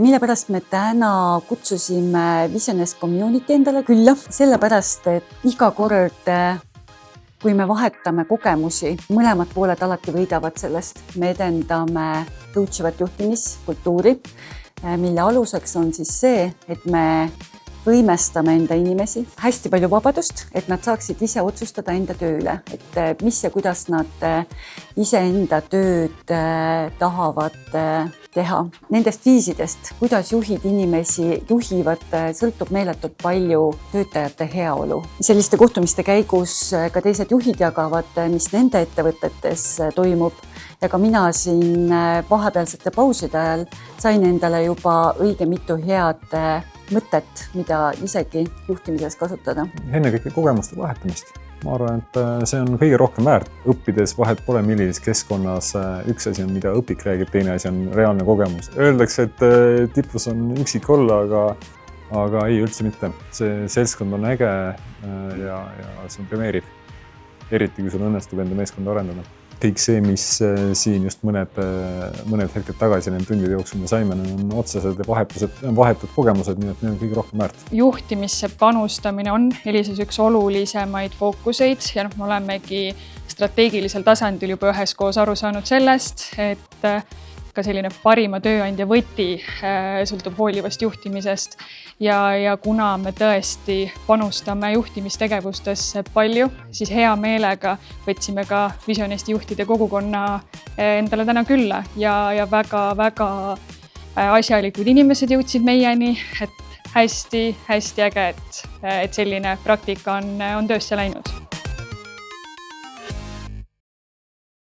Mille pärast me täna kutsusime Visionist Community endale külla? Sellepärast, et iga kord, kui me vahetame kogemusi, mõlemad pooled alati võidavad sellest. Me edendame tõutsivat juhtimiskultuuri, mille aluseks on siis see, et me võimestame enda inimesi, hästi palju vabadust, et nad saaksid ise otsustada enda tööle, et mis ja kuidas nad iseenda tööd tahavad teha. Nendest viisidest, kuidas juhid inimesi juhivad, sõltub meeletult palju töötajate heaolu. Selliste kohtumiste käigus ka teised juhid jagavad, mis nende ettevõtetes toimub. Ja ka mina siin vahepealsete pauside ajal sain endale juba õige mitu head mõtet, mida isegi juhtimises kasutada. Ennekõike kogemuste vahetamist. Ma arvan, et see on kõige rohkem väärt. Õppides vahet pole millises keskkonnas. Üks asi on, mida õpik räägib, teine asi on reaalne kogemus. Öeldakse, et tipus on üksik olla, aga ei, üldse mitte. See seltskond on äge ja see on premeeriv. Eriti, kui sul õnnestub enda meeskonda arendada. Kõik see, mis siin just mõned hetked tagasi nende tundide jooksul me saime, on otsesed ja vahetud kogemused, nii et need on kõige rohkem väärt. Juhtimisse panustamine on Elises üks olulisemaid fookuseid ja me olemegi strateegilisel tasandil juba üheskoos aru saanud sellest, et ka selline parima tööandja võti sõltub hoolivast juhtimisest ja kuna me tõesti panustame juhtimistegevustesse palju, siis hea meelega võtsime ka Visionisti juhtide kogukonna endale täna külla ja väga asjalikud inimesed jõudsid meieni, et hästi äge, et selline praktika on töösse läinud.